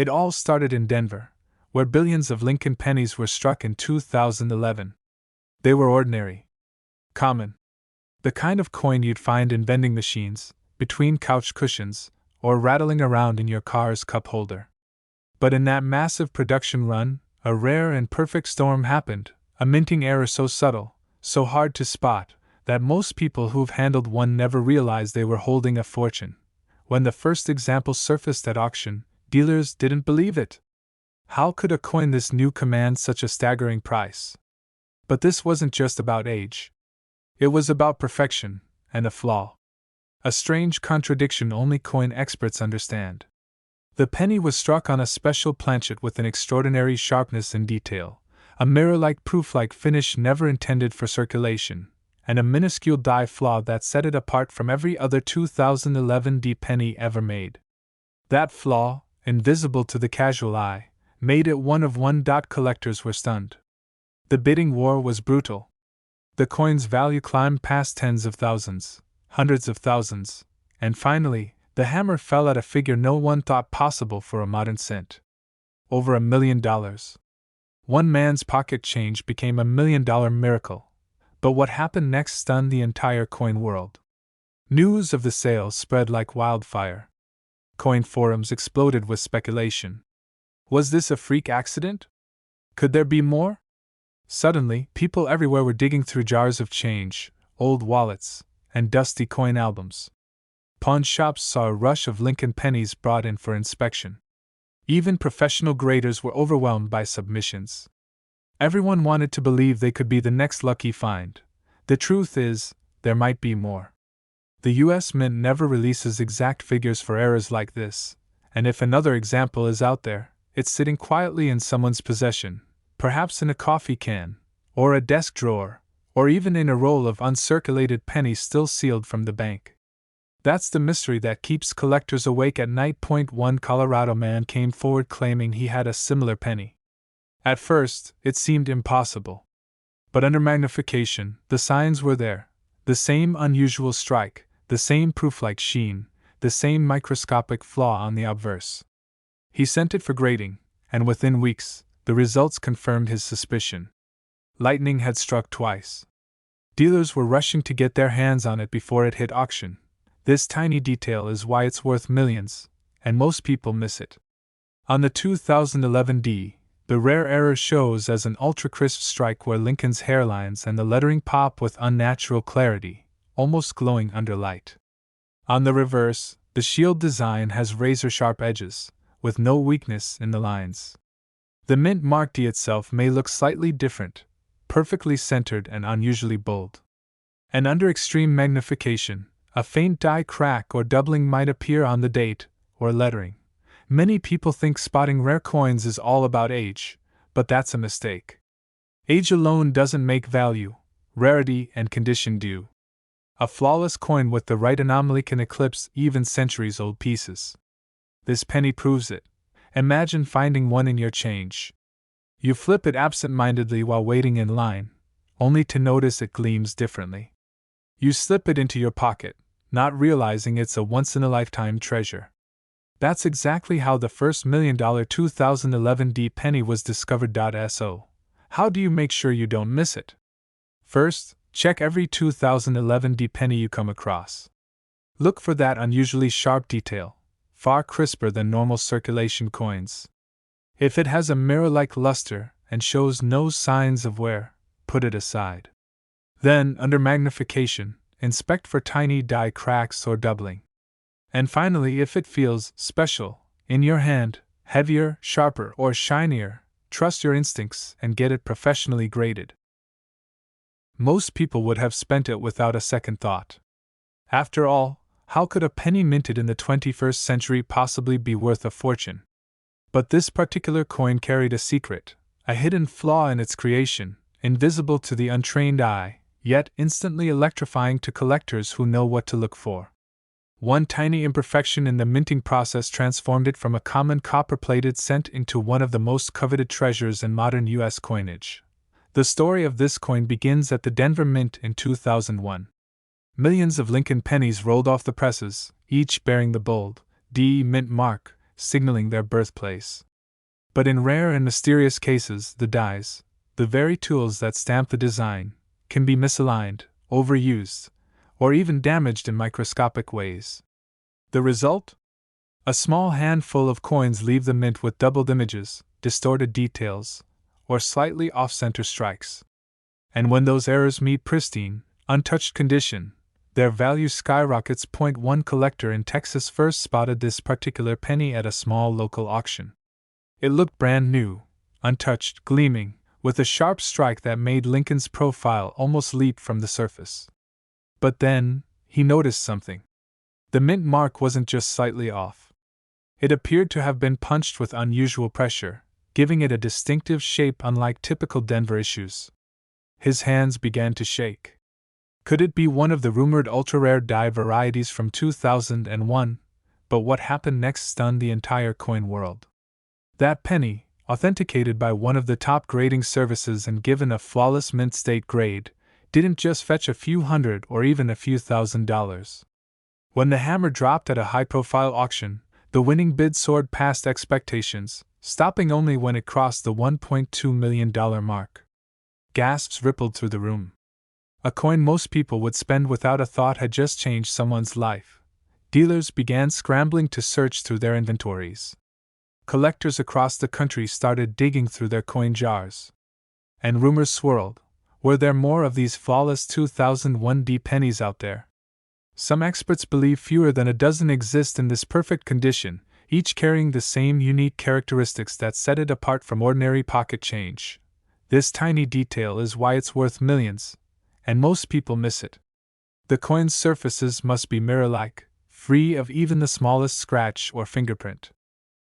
It all started in Denver, where billions of Lincoln pennies were struck in 2011. They were ordinary, common, the kind of coin you'd find in vending machines, between couch cushions, or rattling around in your car's cup holder. But in that massive production run, a rare and perfect storm happened, a minting error so subtle, so hard to spot, that most people who've handled one never realized they were holding a fortune. When the first example surfaced at auction, dealers didn't believe it. How could a coin this new command such a staggering price? But this wasn't just about age. It was about perfection, and a flaw. A strange contradiction only coin experts understand. The penny was struck on a special planchet with an extraordinary sharpness and detail, a mirror-like proof-like finish never intended for circulation, and a minuscule die flaw that set it apart from every other 2011 penny ever made. That flaw, invisible to the casual eye, made it one of one. Collectors were stunned. The bidding war was brutal. The coin's value climbed past tens of thousands, hundreds of thousands, and finally, the hammer fell at a figure no one thought possible for a modern cent. Over $1 million. One man's pocket change became $1 million miracle. But what happened next stunned the entire coin world. News of the sale spread like wildfire. Coin forums exploded with speculation. Was this a freak accident? Could there be more? Suddenly, people everywhere were digging through jars of change, old wallets, and dusty coin albums. Pawn shops saw a rush of Lincoln pennies brought in for inspection. Even professional graders were overwhelmed by submissions. Everyone wanted to believe they could be the next lucky find. The truth is, there might be more. The U.S. Mint never releases exact figures for errors like this, and if another example is out there, it's sitting quietly in someone's possession, perhaps in a coffee can, or a desk drawer, or even in a roll of uncirculated pennies still sealed from the bank. That's the mystery that keeps collectors awake at night. One Colorado man came forward claiming he had a similar penny. At first, it seemed impossible. But under magnification, the signs were there. The same unusual strike, the same proof-like sheen, the same microscopic flaw on the obverse. He sent it for grading, and within weeks, the results confirmed his suspicion. Lightning had struck twice. Dealers were rushing to get their hands on it before it hit auction. This tiny detail is why it's worth millions, and most people miss it. On the 2011 the rare error shows as an ultra-crisp strike where Lincoln's hairlines and the lettering pop with unnatural clarity, almost glowing under light. On the reverse, the shield design has razor-sharp edges, with no weakness in the lines. The mint mark D itself may look slightly different, perfectly centered and unusually bold. And under extreme magnification, a faint die crack or doubling might appear on the date or lettering. Many people think spotting rare coins is all about age, but that's a mistake. Age alone doesn't make value, rarity and condition do. A flawless coin with the right anomaly can eclipse even centuries-old pieces. This penny proves it. Imagine finding one in your change. You flip it absent-mindedly while waiting in line, only to notice it gleams differently. You slip it into your pocket, not realizing it's a once-in-a-lifetime treasure. That's exactly how the first $1 million 2011 penny was discovered. So, how do you make sure you don't miss it? First, check every 2011 penny you come across. Look for that unusually sharp detail, far crisper than normal circulation coins. If it has a mirror-like luster and shows no signs of wear, put it aside. Then, under magnification, inspect for tiny die cracks or doubling. And finally, if it feels special in your hand, heavier, sharper, or shinier, trust your instincts and get it professionally graded. Most people would have spent it without a second thought. After all, how could a penny minted in the 21st century possibly be worth a fortune? But this particular coin carried a secret, a hidden flaw in its creation, invisible to the untrained eye, yet instantly electrifying to collectors who know what to look for. One tiny imperfection in the minting process transformed it from a common copper-plated cent into one of the most coveted treasures in modern U.S. coinage. The story of this coin begins at the Denver Mint in 2001. Millions of Lincoln pennies rolled off the presses, each bearing the bold D Mint mark, signaling their birthplace. But in rare and mysterious cases, the dies, the very tools that stamp the design, can be misaligned, overused, or even damaged in microscopic ways. The result? A small handful of coins leave the mint with doubled images, distorted details, or slightly off-center strikes. And when those errors meet pristine, untouched condition, their value skyrockets. One collector in Texas first spotted this particular penny at a small local auction. It looked brand new, untouched, gleaming, with a sharp strike that made Lincoln's profile almost leap from the surface. But then, he noticed something. The mint mark wasn't just slightly off. It appeared to have been punched with unusual pressure, giving it a distinctive shape unlike typical Denver issues. His hands began to shake. Could it be one of the rumored ultra-rare die varieties from 2001? But what happened next stunned the entire coin world. That penny, authenticated by one of the top grading services and given a flawless mint state grade, didn't just fetch a few hundred or even a few $1,000s. When the hammer dropped at a high-profile auction, the winning bid soared past expectations, stopping only when it crossed the $1.2 million mark. Gasps rippled through the room. A coin most people would spend without a thought had just changed someone's life. Dealers began scrambling to search through their inventories. Collectors across the country started digging through their coin jars. And rumors swirled. Were there more of these flawless 2001 pennies out there? Some experts believe fewer than a dozen exist in this perfect condition, each carrying the same unique characteristics that set it apart from ordinary pocket change. This tiny detail is why it's worth millions, and most people miss it. The coin's surfaces must be mirror-like, free of even the smallest scratch or fingerprint.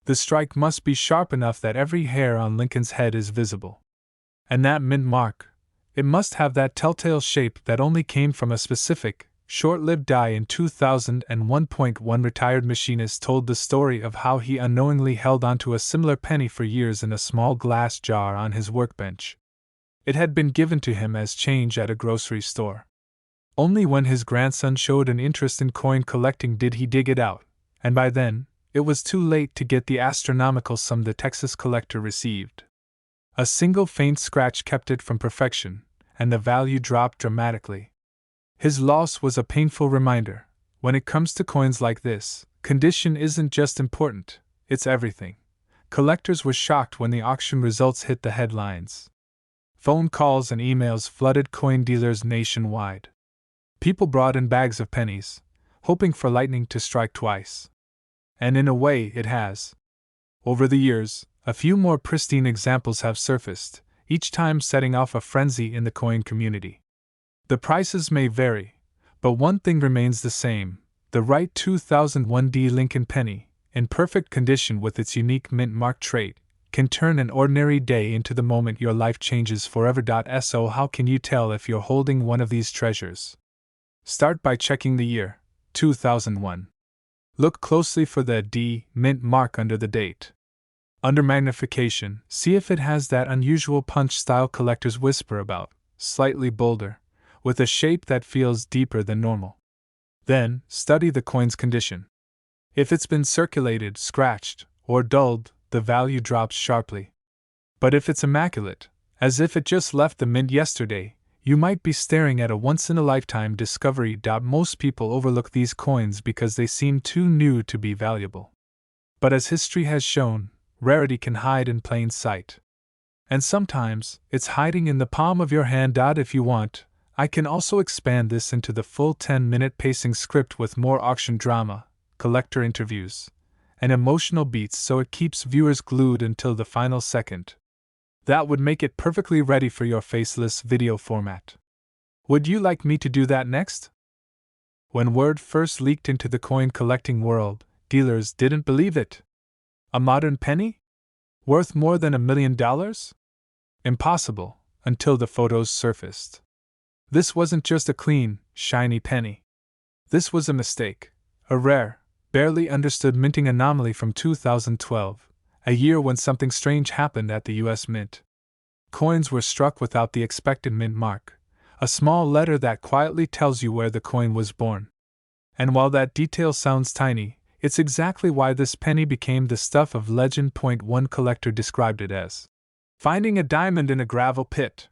The strike must be sharp enough that every hair on Lincoln's head is visible. And that mint mark, it must have that telltale shape that only came from a specific, short-lived die in 2001. One retired machinist told the story of how he unknowingly held onto a similar penny for years in a small glass jar on his workbench. It had been given to him as change at a grocery store. Only when his grandson showed an interest in coin collecting did he dig it out, and by then, it was too late to get the astronomical sum the Texas collector received. A single faint scratch kept it from perfection, and the value dropped dramatically. His loss was a painful reminder. When it comes to coins like this, condition isn't just important, it's everything. Collectors were shocked when the auction results hit the headlines. Phone calls and emails flooded coin dealers nationwide. People brought in bags of pennies, hoping for lightning to strike twice. And in a way, it has. Over the years, a few more pristine examples have surfaced, each time setting off a frenzy in the coin community. The prices may vary, but one thing remains the same: the right 2001 Lincoln penny, in perfect condition with its unique mint mark trait, can turn an ordinary day into the moment your life changes forever. So how can you tell if you're holding one of these treasures? Start by checking the year, 2001. Look closely for the D mint mark under the date. Under magnification, see if it has that unusual punch style collectors whisper about, slightly bolder, with a shape that feels deeper than normal. Then, study the coin's condition. If it's been circulated, scratched, or dulled, the value drops sharply. But if it's immaculate, as if it just left the mint yesterday, you might be staring at a once-in-a-lifetime discovery. Most people overlook these coins because they seem too new to be valuable. But as history has shown, rarity can hide in plain sight. And sometimes, it's hiding in the palm of your hand. If you want, I can also expand this into the full 10-minute pacing script with more auction drama, collector interviews, and emotional beats so it keeps viewers glued until the final second. That would make it perfectly ready for your faceless video format. Would you like me to do that next? When word first leaked into the coin collecting world, dealers didn't believe it. A modern penny? Worth more than $1 million? Impossible, until the photos surfaced. This wasn't just a clean, shiny penny. This was a mistake, a rare, barely understood minting anomaly from 2012. A year when something strange happened at the U.S. Mint. Coins were struck without the expected mint mark, a small letter that quietly tells you where the coin was born. And while that detail sounds tiny, It's exactly why this penny became the stuff of legend. One collector described it as finding a diamond in a gravel pit.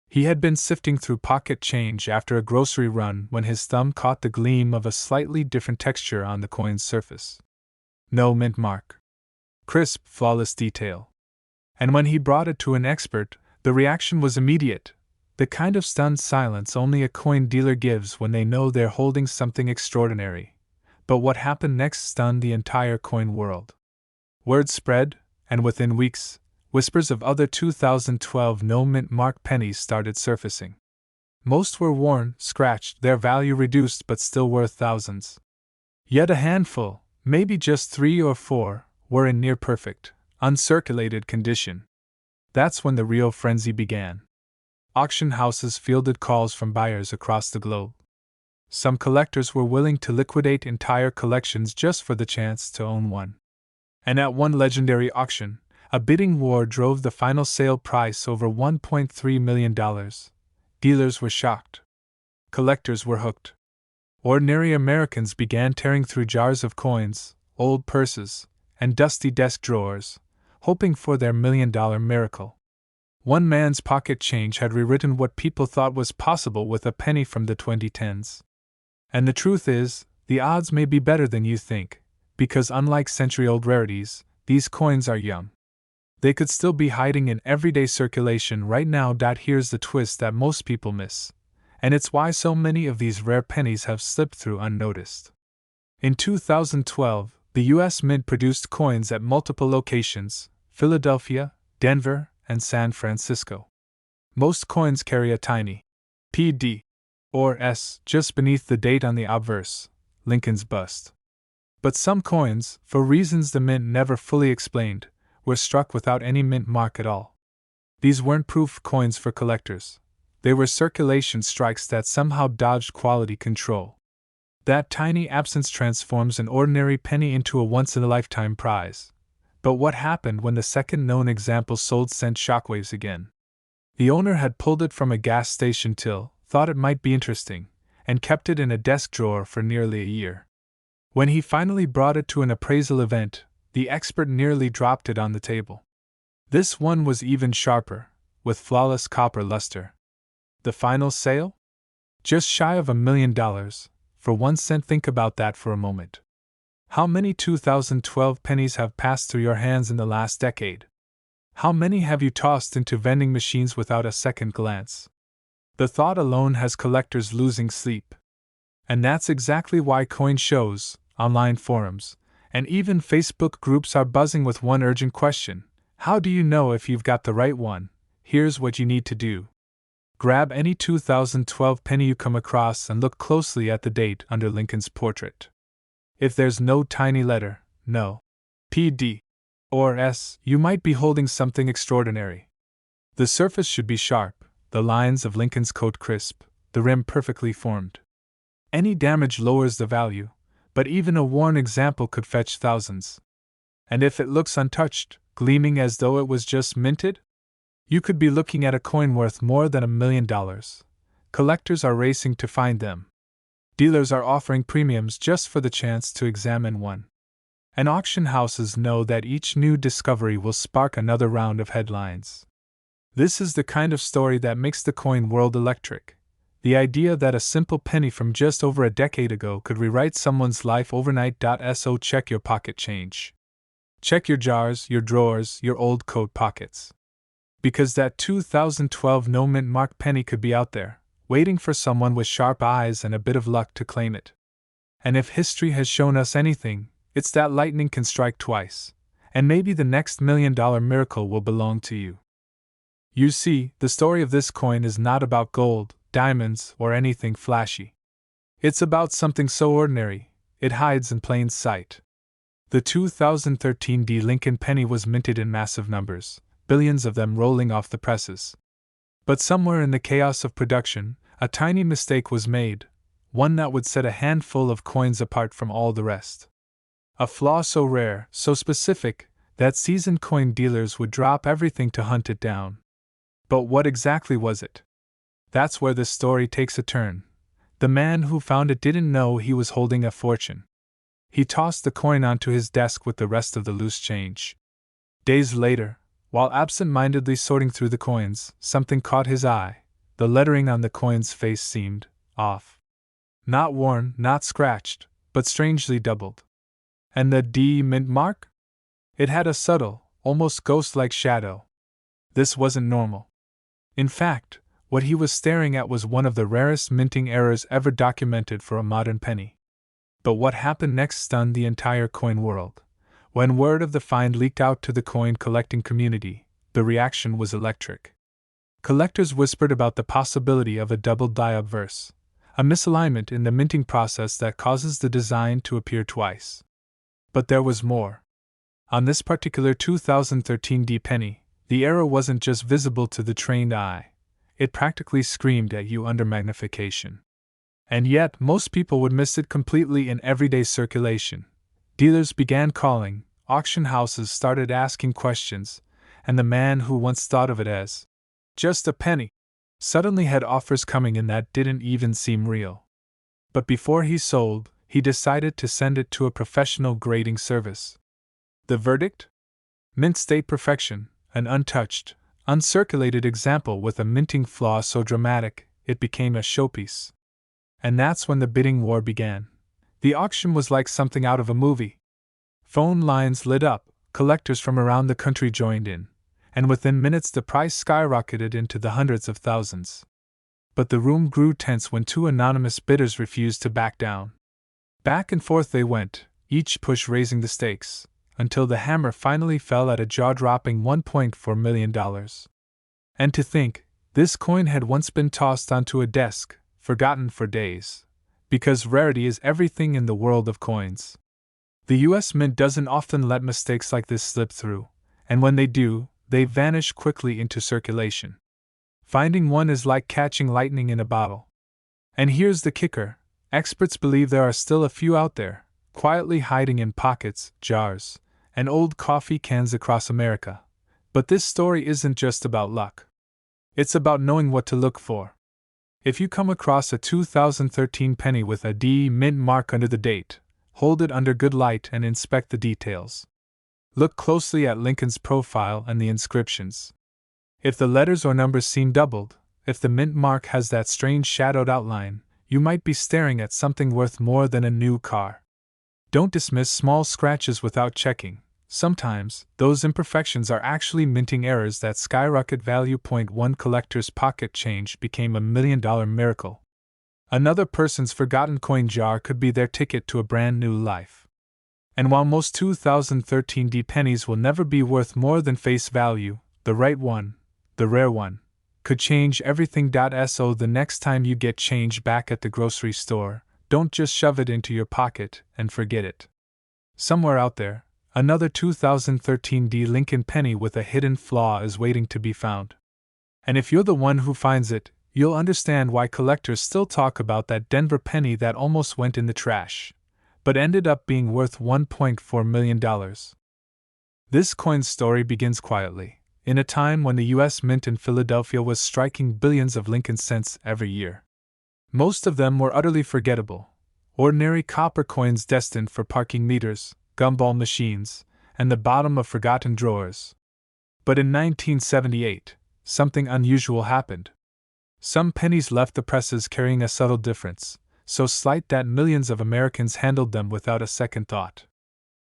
He had been sifting through pocket change after a grocery run when his thumb caught the gleam of a slightly different texture on the coin's surface. No mint mark. Crisp, flawless detail. And when he brought it to an expert, the reaction was immediate, the kind of stunned silence only a coin dealer gives when they know they're holding something extraordinary. But what happened next stunned the entire coin world. Word spread, and within weeks, whispers of other 2012 no-mint mark pennies started surfacing. Most were worn, scratched, their value reduced but still worth thousands. Yet a handful, maybe just 3 or 4, were in near-perfect, uncirculated condition. That's when the real frenzy began. Auction houses fielded calls from buyers across the globe. Some collectors were willing to liquidate entire collections just for the chance to own one. And at one legendary auction, a bidding war drove the final sale price over $1.3 million. Dealers were shocked. Collectors were hooked. Ordinary Americans began tearing through jars of coins, old purses, and dusty desk drawers, hoping for their $1 million miracle. One man's pocket change had rewritten what people thought was possible with a penny from the 2010s. And the truth is, the odds may be better than you think, because unlike century-old rarities, these coins are young. They could still be hiding in everyday circulation right now. Here's the twist that most people miss, and it's why so many of these rare pennies have slipped through unnoticed. In 2012, the U.S. Mint produced coins at multiple locations: Philadelphia, Denver, and San Francisco. Most coins carry a tiny PD or S just beneath the date on the obverse, Lincoln's bust. But some coins, for reasons the Mint never fully explained, were struck without any mint mark at all. These weren't proof coins for collectors. They were circulation strikes that somehow dodged quality control. That tiny absence transforms an ordinary penny into a once-in-a-lifetime prize. But what happened when the second known example sold sent shockwaves again? The owner had pulled it from a gas station till, thought it might be interesting, and kept it in a desk drawer for nearly a year. When he finally brought it to an appraisal event, the expert nearly dropped it on the table. This one was even sharper, with flawless copper luster. The final sale? Just shy of $1 million, for 1 cent. Think about that for a moment. How many 2012 pennies have passed through your hands in the last decade? How many have you tossed into vending machines without a second glance? The thought alone has collectors losing sleep. And that's exactly why coin shows, online forums, and even Facebook groups are buzzing with one urgent question: how do you know if you've got the right one? Here's what you need to do. Grab any 2012 penny you come across and look closely at the date under Lincoln's portrait. If there's no tiny letter, no PD or S, you might be holding something extraordinary. The surface should be sharp, the lines of Lincoln's coat crisp, the rim perfectly formed. Any damage lowers the value, but even a worn example could fetch thousands. And if it looks untouched, gleaming as though it was just minted, you could be looking at a coin worth more than $1 million. Collectors are racing to find them. Dealers are offering premiums just for the chance to examine one. And auction houses know that each new discovery will spark another round of headlines. This is the kind of story that makes the coin world electric. The idea that a simple penny from just over a decade ago could rewrite someone's life overnight. So check your pocket change. Check your jars, your drawers, your old coat pockets. Because that 2012 no mint mark penny could be out there, waiting for someone with sharp eyes and a bit of luck to claim it. And if history has shown us anything, it's that lightning can strike twice, and maybe the next $1 million miracle will belong to you. You see, the story of this coin is not about gold, diamonds, or anything flashy. It's about something so ordinary, it hides in plain sight. The 2013 Lincoln penny was minted in massive numbers, billions of them rolling off the presses. But somewhere in the chaos of production, a tiny mistake was made, one that would set a handful of coins apart from all the rest. A flaw so rare, so specific, that seasoned coin dealers would drop everything to hunt it down. But what exactly was it? That's where this story takes a turn. The man who found it didn't know he was holding a fortune. He tossed the coin onto his desk with the rest of the loose change. Days later, while absent-mindedly sorting through the coins, something caught his eye. The lettering on the coin's face seemed off. Not worn, not scratched, but strangely doubled. And the D mint mark? It had a subtle, almost ghost-like shadow. This wasn't normal. In fact, what he was staring at was one of the rarest minting errors ever documented for a modern penny. But what happened next stunned the entire coin world. When word of the find leaked out to the coin collecting community, the reaction was electric. Collectors whispered about the possibility of a double die-obverse, a misalignment in the minting process that causes the design to appear twice. But there was more. On this particular 2013 D penny, the error wasn't just visible to the trained eye, it practically screamed at you under magnification. And yet, most people would miss it completely in everyday circulation. Dealers began calling, auction houses started asking questions, and the man who once thought of it as just a penny suddenly had offers coming in that didn't even seem real. But before he sold, he decided to send it to a professional grading service. The verdict? Mint state perfection, an untouched, uncirculated example with a minting flaw so dramatic it became a showpiece. And that's when the bidding war began. The auction was like something out of a movie. Phone lines lit up, collectors from around the country joined in, and within minutes the price skyrocketed into the hundreds of thousands. But the room grew tense when two anonymous bidders refused to back down. Back and forth they went, each push raising the stakes, until the hammer finally fell at a jaw-dropping $1.4 million. And to think, this coin had once been tossed onto a desk, forgotten for days. Because rarity is everything in the world of coins. The US Mint doesn't often let mistakes like this slip through, and when they do, they vanish quickly into circulation. Finding one is like catching lightning in a bottle. And here's the kicker: experts believe there are still a few out there, quietly hiding in pockets, jars, and old coffee cans across America. But this story isn't just about luck. It's about knowing what to look for. If you come across a 2013 penny with a D mint mark under the date, hold it under good light and inspect the details. Look closely at Lincoln's profile and the inscriptions. If the letters or numbers seem doubled, if the mint mark has that strange shadowed outline, you might be staring at something worth more than a new car. Don't dismiss small scratches without checking. Sometimes, those imperfections are actually minting errors that skyrocket value. One collector's pocket change became $1 million miracle. Another person's forgotten coin jar could be their ticket to a brand new life. And while most 2013 D pennies will never be worth more than face value, the right one, the rare one, could change everything. So the next time you get change back at the grocery store, don't just shove it into your pocket and forget it. Somewhere out there, another 2013 D Lincoln penny with a hidden flaw is waiting to be found. And if you're the one who finds it, you'll understand why collectors still talk about that Denver penny that almost went in the trash, but ended up being worth $1.4 million. This coin's story begins quietly, in a time when the US Mint in Philadelphia was striking billions of Lincoln cents every year. Most of them were utterly forgettable, ordinary copper coins destined for parking meters, gumball machines, and the bottom of forgotten drawers. But in 1978, something unusual happened. Some pennies left the presses carrying a subtle difference, so slight that millions of Americans handled them without a second thought.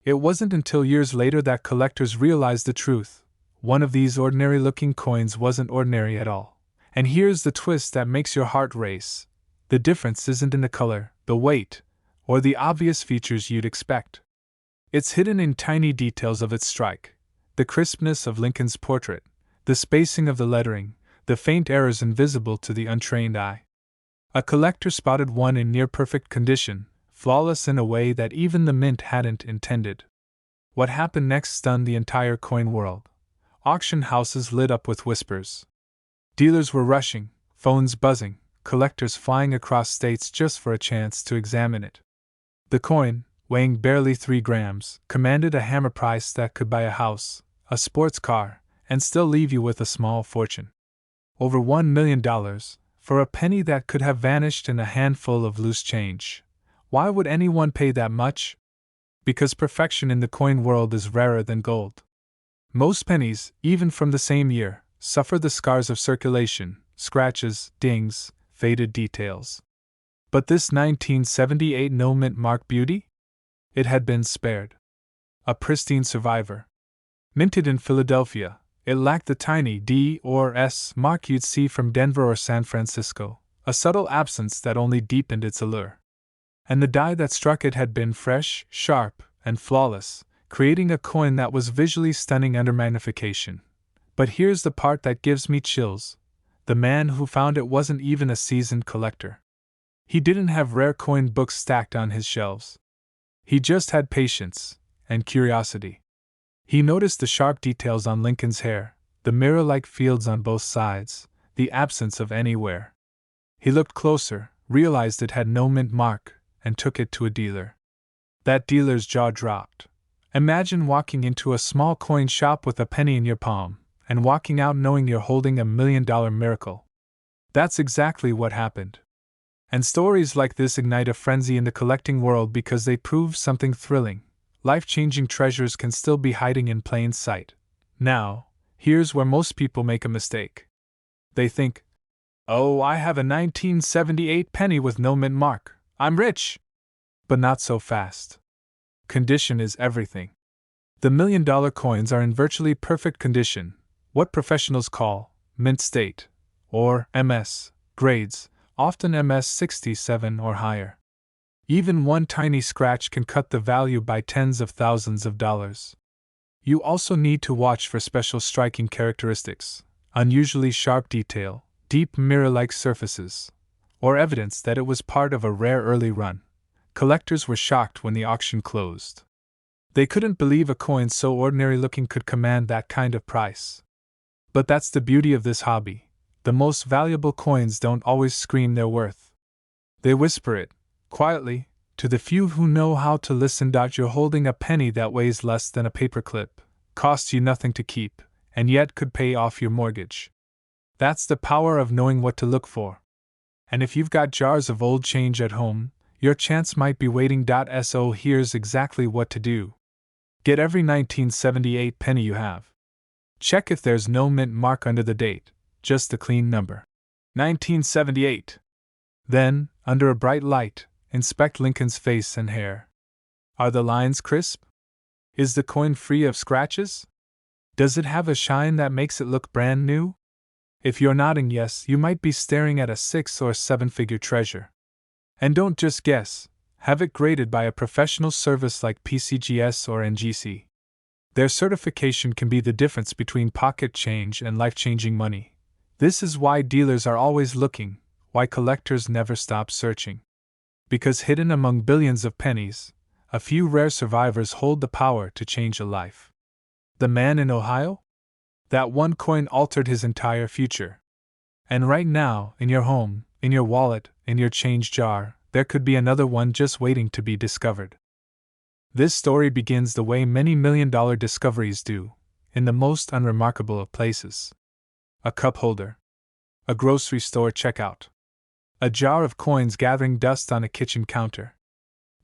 It wasn't until years later that collectors realized the truth. One of these ordinary-looking coins wasn't ordinary at all. And here's the twist that makes your heart race. The difference isn't in the color, the weight, or the obvious features you'd expect. It's hidden in tiny details of its strike, the crispness of Lincoln's portrait, the spacing of the lettering, the faint errors invisible to the untrained eye. A collector spotted one in near-perfect condition, flawless in a way that even the mint hadn't intended. What happened next stunned the entire coin world. Auction houses lit up with whispers. Dealers were rushing, phones buzzing, collectors flying across states just for a chance to examine it. The coin, weighing barely 3 grams, commanded a hammer price that could buy a house, a sports car, and still leave you with a small fortune. Over $1 million, for a penny that could have vanished in a handful of loose change. Why would anyone pay that much? because perfection in the coin world is rarer than gold. Most pennies, even from the same year, suffer the scars of circulation, scratches, dings, faded details. But this 1978 no-mint mark beauty? It had been spared. A pristine survivor. Minted in Philadelphia, it lacked the tiny D or S mark you'd see from Denver or San Francisco, a subtle absence that only deepened its allure. And the die that struck it had been fresh, sharp, and flawless, creating a coin that was visually stunning under magnification. But here's the part that gives me chills. The man who found it wasn't even a seasoned collector. He didn't have rare coin books stacked on his shelves. He just had patience and curiosity. He noticed the sharp details on Lincoln's hair, the mirror-like fields on both sides, the absence of any wear. He looked closer, realized it had no mint mark, and took it to a dealer. That dealer's jaw dropped. Imagine walking into a small coin shop with a penny in your palm, and walking out knowing you're holding $1 million miracle. That's exactly what happened. And stories like this ignite a frenzy in the collecting world because they prove something thrilling. Life-changing treasures can still be hiding in plain sight. Now, here's where most people make a mistake. They think, oh, I have a 1978 penny with no mint mark. I'm rich! But not so fast. Condition is everything. The $1 million coins are in virtually perfect condition, what professionals call mint state, or MS, grades, often MS 67 or higher. Even one tiny scratch can cut the value by tens of thousands of dollars. You also need to watch for special striking characteristics, unusually sharp detail, deep mirror-like surfaces, or evidence that it was part of a rare early run. Collectors were shocked when the auction closed. They couldn't believe a coin so ordinary-looking could command that kind of price. But that's the beauty of this hobby. The most valuable coins don't always scream their worth. They whisper it, quietly, to the few who know how to listen. You're holding a penny that weighs less than a paperclip, costs you nothing to keep, and yet could pay off your mortgage. That's the power of knowing what to look for. And if you've got jars of old change at home, your chance might be waiting. So here's exactly what to do. Get every 1978 penny you have. Check if there's no mint mark under the date, just the clean number. 1978. Then, under a bright light, inspect Lincoln's face and hair. Are the lines crisp? Is the coin free of scratches? Does it have a shine that makes it look brand new? If you're nodding yes, you might be staring at a 6 or 7-figure treasure. And don't just guess, have it graded by a professional service like PCGS or NGC. Their certification can be the difference between pocket change and life-changing money. This is why dealers are always looking, why collectors never stop searching. Because hidden among billions of pennies, a few rare survivors hold the power to change a life. The man in Ohio? That one coin altered his entire future. And right now, in your home, in your wallet, in your change jar, there could be another one just waiting to be discovered. This story begins the way many million-dollar discoveries do, in the most unremarkable of places. A cup holder. A grocery store checkout. A jar of coins gathering dust on a kitchen counter.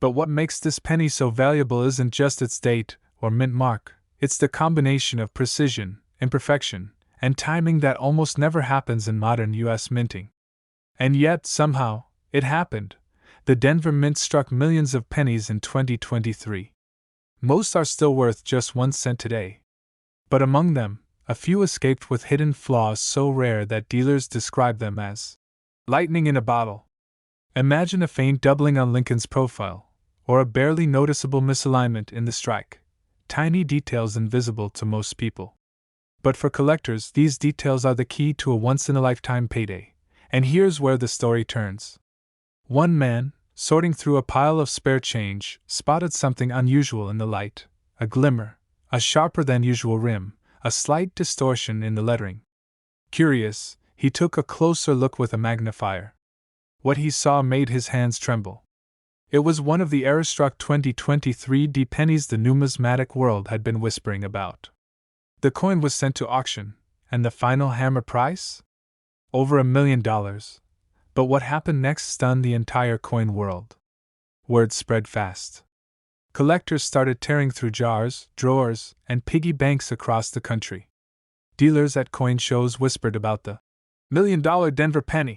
But what makes this penny so valuable isn't just its date or mint mark, it's the combination of precision, imperfection, and timing that almost never happens in modern U.S. minting. And yet, somehow, it happened. The Denver Mint struck millions of pennies in 2023. Most are still worth just 1 cent today. But among them, a few escaped with hidden flaws so rare that dealers describe them as lightning in a bottle. Imagine a faint doubling on Lincoln's profile, or a barely noticeable misalignment in the strike. Tiny details invisible to most people. But for collectors, these details are the key to a once-in-a-lifetime payday. And here's where the story turns. One man, sorting through a pile of spare change, spotted something unusual in the light. A glimmer, a sharper-than-usual rim, a slight distortion in the lettering. Curious, he took a closer look with a magnifier. What he saw made his hands tremble. It was one of the era-struck 2023 D pennies the numismatic world had been whispering about. The coin was sent to auction, and the final hammer price? Over $1 million. But what happened next stunned the entire coin world. Word spread fast. Collectors started tearing through jars, drawers, and piggy banks across the country. Dealers at coin shows whispered about the $1 million Denver penny,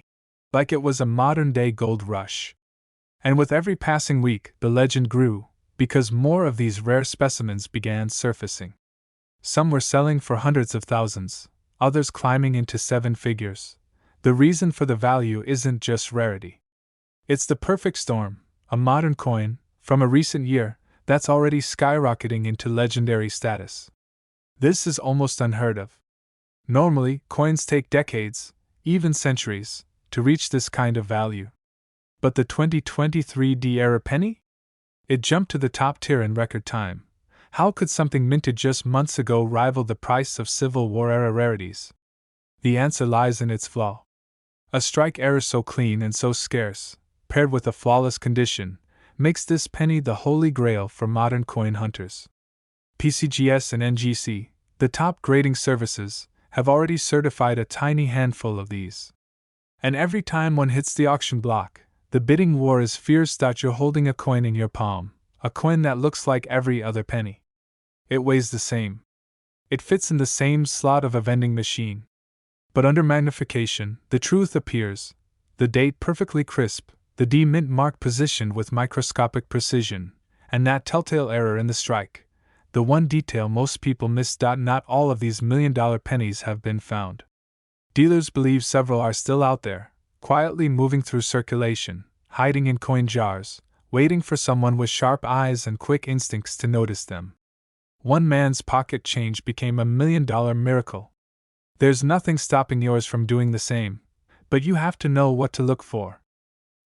like it was a modern-day gold rush. And with every passing week, the legend grew, because more of these rare specimens began surfacing. Some were selling for hundreds of thousands, others climbing into seven figures. The reason for the value isn't just rarity. It's the perfect storm, a modern coin, from a recent year, that's already skyrocketing into legendary status. This is almost unheard of. Normally, coins take decades, even centuries, to reach this kind of value. But the 2023 D-era penny? It jumped to the top tier in record time. How could something minted just months ago rival the price of Civil War-era rarities? The answer lies in its flaw. A strike error so clean and so scarce, paired with a flawless condition, makes this penny the holy grail for modern coin hunters. PCGS and NGC, the top grading services, have already certified a tiny handful of these. And every time one hits the auction block, the bidding war is fierce. You're holding a coin in your palm, a coin that looks like every other penny. It weighs the same. It fits in the same slot of a vending machine. But under magnification, the truth appears, the date perfectly crisp, the D mint mark positioned with microscopic precision, and that telltale error in the strike, the one detail most people miss. Not all of these $1 million pennies have been found. Dealers believe several are still out there, quietly moving through circulation, hiding in coin jars, waiting for someone with sharp eyes and quick instincts to notice them. One man's pocket change became a $1 million miracle. There's nothing stopping yours from doing the same, but you have to know what to look for.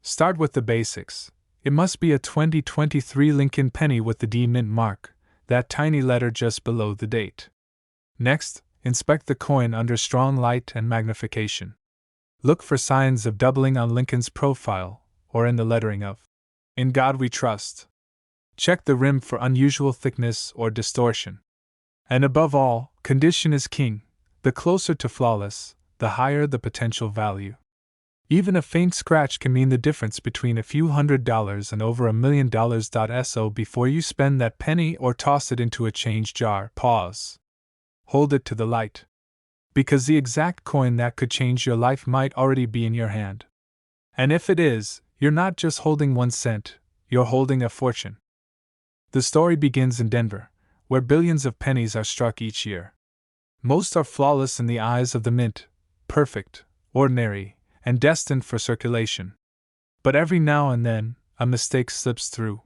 Start with the basics. It must be a 2023 Lincoln penny with the D mint mark, that tiny letter just below the date. Next, inspect the coin under strong light and magnification. Look for signs of doubling on Lincoln's profile, or in the lettering of "In God We Trust." Check the rim for unusual thickness or distortion. And above all, condition is king. The closer to flawless, the higher the potential value. Even a faint scratch can mean the difference between a few $100s and over $1 million. So before you spend that penny or toss it into a change jar, pause. Hold it to the light. Because the exact coin that could change your life might already be in your hand. And if it is, you're not just holding 1 cent, you're holding a fortune. The story begins in Denver, where billions of pennies are struck each year. Most are flawless in the eyes of the mint, perfect, ordinary, and destined for circulation. But every now and then, a mistake slips through.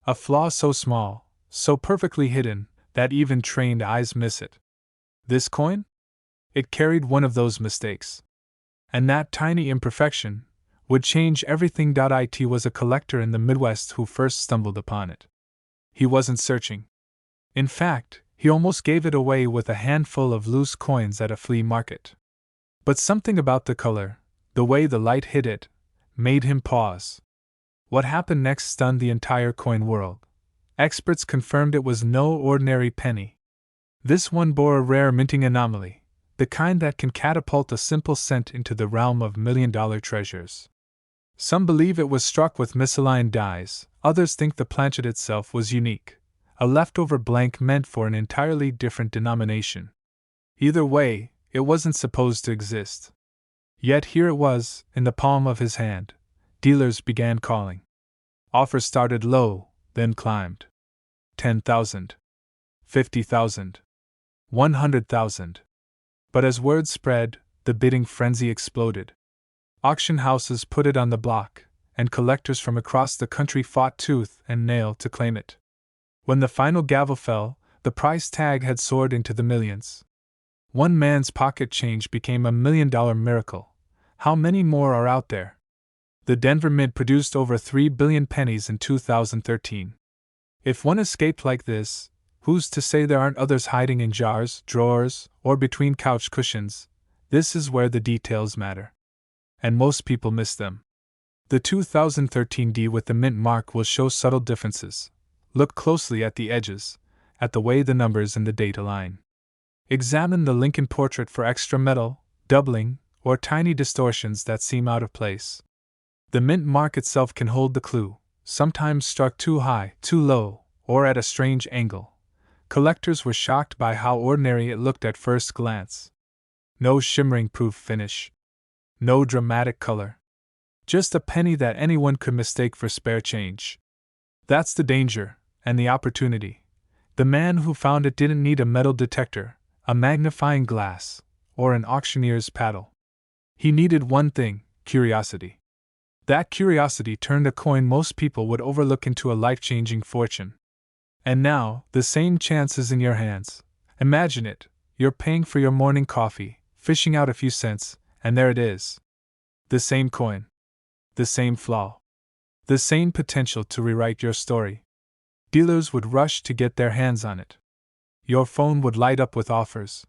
A flaw so small, so perfectly hidden, that even trained eyes miss it. This coin? It carried one of those mistakes. And that tiny imperfection would change everything. It was a collector in the Midwest who first stumbled upon it. He wasn't searching. In fact, he almost gave it away with a handful of loose coins at a flea market. But something about the color, the way the light hit it, made him pause. What happened next stunned the entire coin world. Experts confirmed it was no ordinary penny. This one bore a rare minting anomaly, the kind that can catapult a simple cent into the realm of $1 million treasures. Some believe it was struck with misaligned dies, others think the planchet itself was unique, a leftover blank meant for an entirely different denomination. Either way, it wasn't supposed to exist. Yet here it was, in the palm of his hand. Dealers began calling. Offers started low, then climbed. 10,000. 50,000. 100,000. But as word spread, the bidding frenzy exploded. Auction houses put it on the block, and collectors from across the country fought tooth and nail to claim it. When the final gavel fell, the price tag had soared into the millions. One man's pocket change became a $1 million miracle. How many more are out there? The Denver Mint produced over 3 billion pennies in 2013. If one escaped like this, who's to say there aren't others hiding in jars, drawers, or between couch cushions? This is where the details matter. And most people miss them. The 2013 D with the mint mark will show subtle differences. Look closely at the edges, at the way the numbers and the date align. Examine the Lincoln portrait for extra metal, doubling, or tiny distortions that seem out of place. The mint mark itself can hold the clue, sometimes struck too high, too low, or at a strange angle. Collectors were shocked by how ordinary it looked at first glance. No shimmering proof finish. No dramatic color. Just a penny that anyone could mistake for spare change. That's the danger, and the opportunity. The man who found it didn't need a metal detector, a magnifying glass, or an auctioneer's paddle. He needed one thing: curiosity. That curiosity turned a coin most people would overlook into a life-changing fortune. And now, the same chance is in your hands. Imagine it: you're paying for your morning coffee, fishing out a few cents, and there it is. The same coin. The same flaw. The same potential to rewrite your story. Dealers would rush to get their hands on it. Your phone would light up with offers.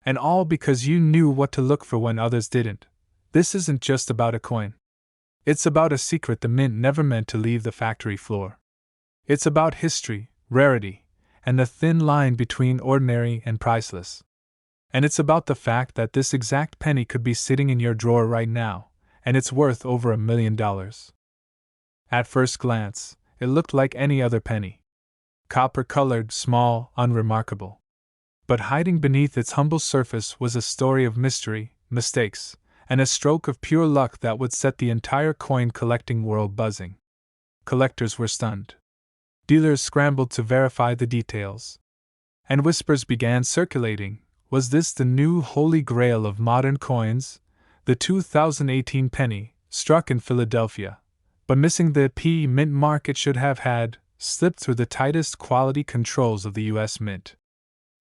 And all because you knew what to look for when others didn't. This isn't just about a coin. It's about a secret the mint never meant to leave the factory floor. It's about history, rarity, and the thin line between ordinary and priceless. And it's about the fact that this exact penny could be sitting in your drawer right now, and it's worth over $1 million. At first glance, it looked like any other penny. Copper-colored, small, unremarkable. But hiding beneath its humble surface was a story of mystery, mistakes, and a stroke of pure luck that would set the entire coin-collecting world buzzing. Collectors were stunned. Dealers scrambled to verify the details. And whispers began circulating: was this the new holy grail of modern coins? The 2018 penny, struck in Philadelphia, but missing the P mint mark it should have had, slipped through the tightest quality controls of the U.S. Mint.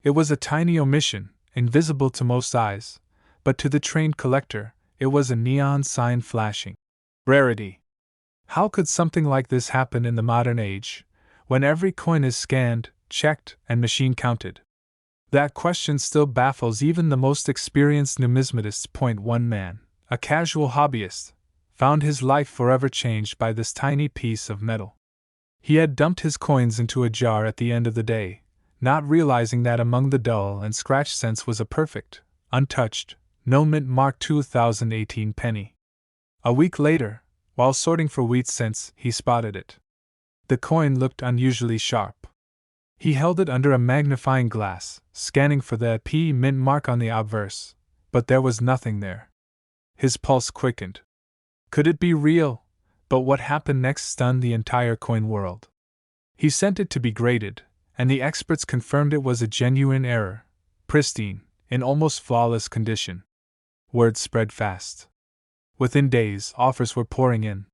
It was a tiny omission, invisible to most eyes, but to the trained collector, it was a neon sign flashing. Rarity. How could something like this happen in the modern age, when every coin is scanned, checked, and machine counted? That question still baffles even the most experienced numismatists. One man, a casual hobbyist, found his life forever changed by this tiny piece of metal. He had dumped his coins into a jar at the end of the day, not realizing that among the dull and scratched cents was a perfect, untouched, no mint mark 2018 penny. A week later, while sorting for wheat cents, he spotted it. The coin looked unusually sharp. He held it under a magnifying glass, scanning for the P mint mark on the obverse, but there was nothing there. His pulse quickened. Could it be real? But what happened next stunned the entire coin world. He sent it to be graded, and the experts confirmed it was a genuine error, pristine, in almost flawless condition. Word spread fast. Within days, offers were pouring in.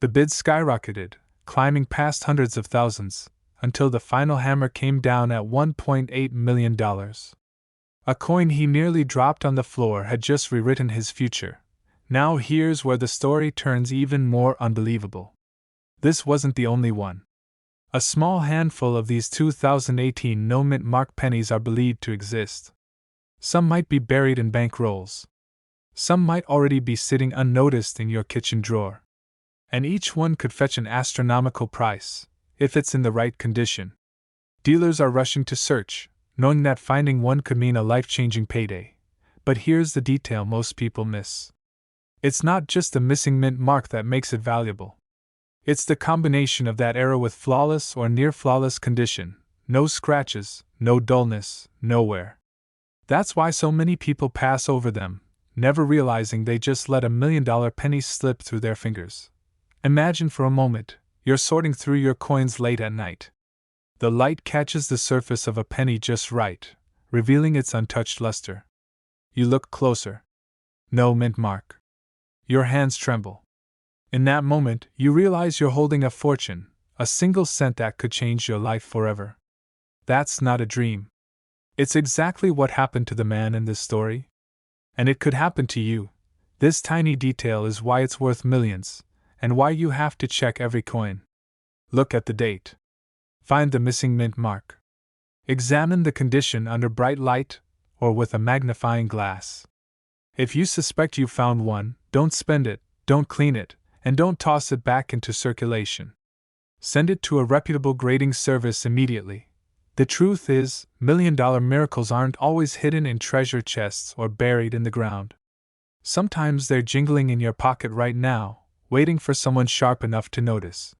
The bids skyrocketed, climbing past hundreds of thousands, until the final hammer came down at $1.8 million. A coin he nearly dropped on the floor had just rewritten his future. Now here's where the story turns even more unbelievable. This wasn't the only one. A small handful of these 2018 no mint mark pennies are believed to exist. Some might be buried in bank rolls. Some might already be sitting unnoticed in your kitchen drawer. And each one could fetch an astronomical price, if it's in the right condition. Dealers are rushing to search, knowing that finding one could mean a life-changing payday. But here's the detail most people miss. It's not just the missing mint mark that makes it valuable. It's the combination of that error with flawless or near-flawless condition, no scratches, no dullness, nowhere. That's why so many people pass over them, never realizing they just let $1 million penny slip through their fingers. Imagine for a moment, you're sorting through your coins late at night. The light catches the surface of a penny just right, revealing its untouched luster. You look closer. No mint mark. Your hands tremble. In that moment, you realize you're holding a fortune, a single cent that could change your life forever. That's not a dream. It's exactly what happened to the man in this story. And it could happen to you. This tiny detail is why it's worth millions, and why you have to check every coin. Look at the date. Find the missing mint mark. Examine the condition under bright light, or with a magnifying glass. If you suspect you found one, don't spend it, don't clean it, and don't toss it back into circulation. Send it to a reputable grading service immediately. The truth is, million-dollar miracles aren't always hidden in treasure chests or buried in the ground. Sometimes they're jingling in your pocket right now, waiting for someone sharp enough to notice.